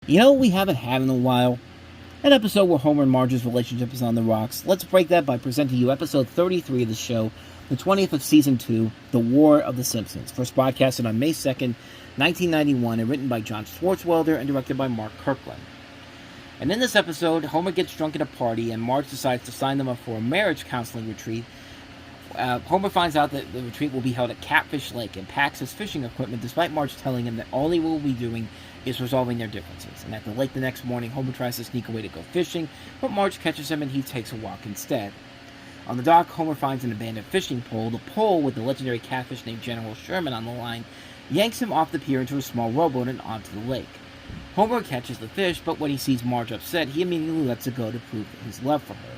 You know what we haven't had in a while? An episode where Homer and Marge's relationship is on the rocks. Let's break that by presenting you episode 33 of the show, the 20th of season 2, The War of the Simpsons, first broadcasted on May 2nd, 1991, and written by John Schwartzwelder and directed by Mark Kirkland. And in this episode, Homer gets drunk at a party, and Marge decides to sign them up for a marriage counseling retreat. Homer finds out that the retreat will be held at Catfish Lake and packs his fishing equipment, despite Marge telling him that all he will be doing is resolving their differences. And at the lake the next morning, Homer tries to sneak away to go fishing, but Marge catches him and he takes a walk instead. On the dock, Homer finds an abandoned fishing pole. The pole, with the legendary catfish named General Sherman on the line, yanks him off the pier into a small rowboat and onto the lake. Homer catches the fish, but when he sees Marge upset, he immediately lets it go to prove his love for her.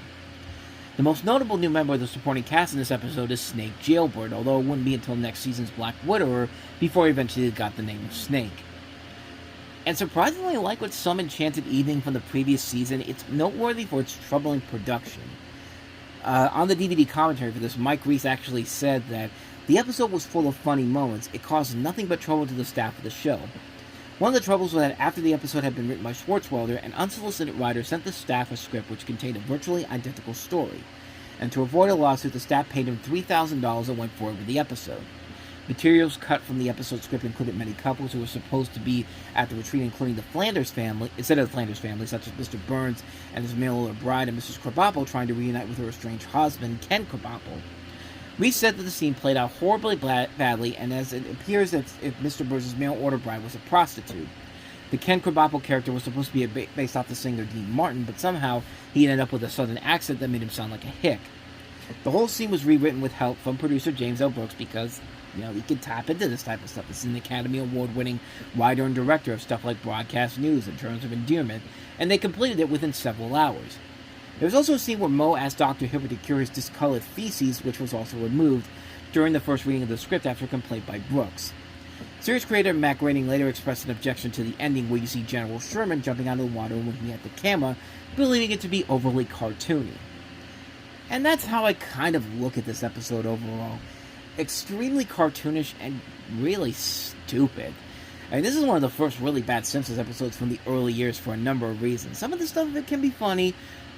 The most notable new member of the supporting cast in this episode is Snake Jailbird, although it wouldn't be until next season's Black Widower before he eventually got the name of Snake. And surprisingly, like with Some Enchanted Evening from the previous season, it's noteworthy for its troubling production. On the DVD commentary for this, Mike Reiss actually said that the episode was full of funny moments. It caused nothing but trouble to the staff of the show. One of the troubles was that after the episode had been written by Schwartzwelder, an unsolicited writer sent the staff a script which contained a virtually identical story. And to avoid a lawsuit, the staff paid him $3,000 and went forward with the episode. Materials cut from the episode script included many couples who were supposed to be at the retreat, including the Flanders family, instead of the Flanders family, such as Mr. Burns and his mail-order bride, and Mrs. Krabappel trying to reunite with her estranged husband, Ken Krabappel. Reese said that the scene played out horribly badly, and as it appears that if Mr. Burns' mail-order bride was a prostitute. The Ken Krabappel character was supposed to be based off the singer Dean Martin, but somehow he ended up with a southern accent that made him sound like a hick. The whole scene was rewritten with help from producer James L. Brooks because, he could tap into this type of stuff. This is an Academy Award-winning writer and director of stuff like broadcast news and Terms of Endearment, and they completed it within several hours. There was also a scene where Moe asked Dr. Hibbert to cure his discolored feces, which was also removed during the first reading of the script after a complaint by Brooks. Series creator Matt Groening later expressed an objection to the ending where you see General Sherman jumping out of the water and looking at the camera, believing it to be overly cartoony. And that's how I kind of look at this episode overall. Extremely cartoonish and really stupid. And this is one of the first really bad Simpsons episodes from the early years for a number of reasons. Some of the stuff of it can be funny,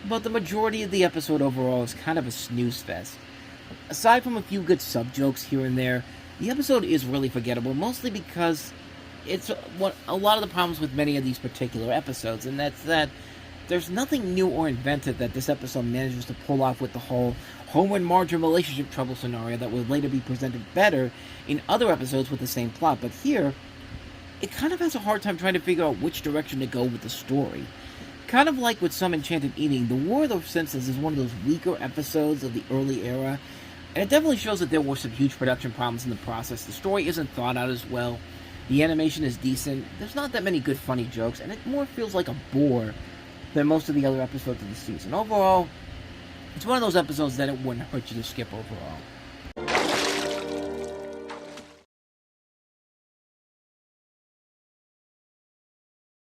but the majority of the episode overall is kind of a snooze fest. Aside from a few good sub-jokes here and there, the episode is really forgettable, mostly because it's a lot of the problems with many of these particular episodes, and that's that there's nothing new or inventive that this episode manages to pull off with the whole Homer and Marge relationship trouble scenario that would later be presented better in other episodes with the same plot, but here, it kind of has a hard time trying to figure out which direction to go with the story. Kind of like with Some Enchanted Evening, The War of the Simpsons is one of those weaker episodes of the early era, and it definitely shows that there were some huge production problems in the process. The story isn't thought out as well, the animation is decent, there's not that many good funny jokes, and it more feels like a bore than most of the other episodes of the season. Overall, it's one of those episodes that it wouldn't hurt you to skip overall.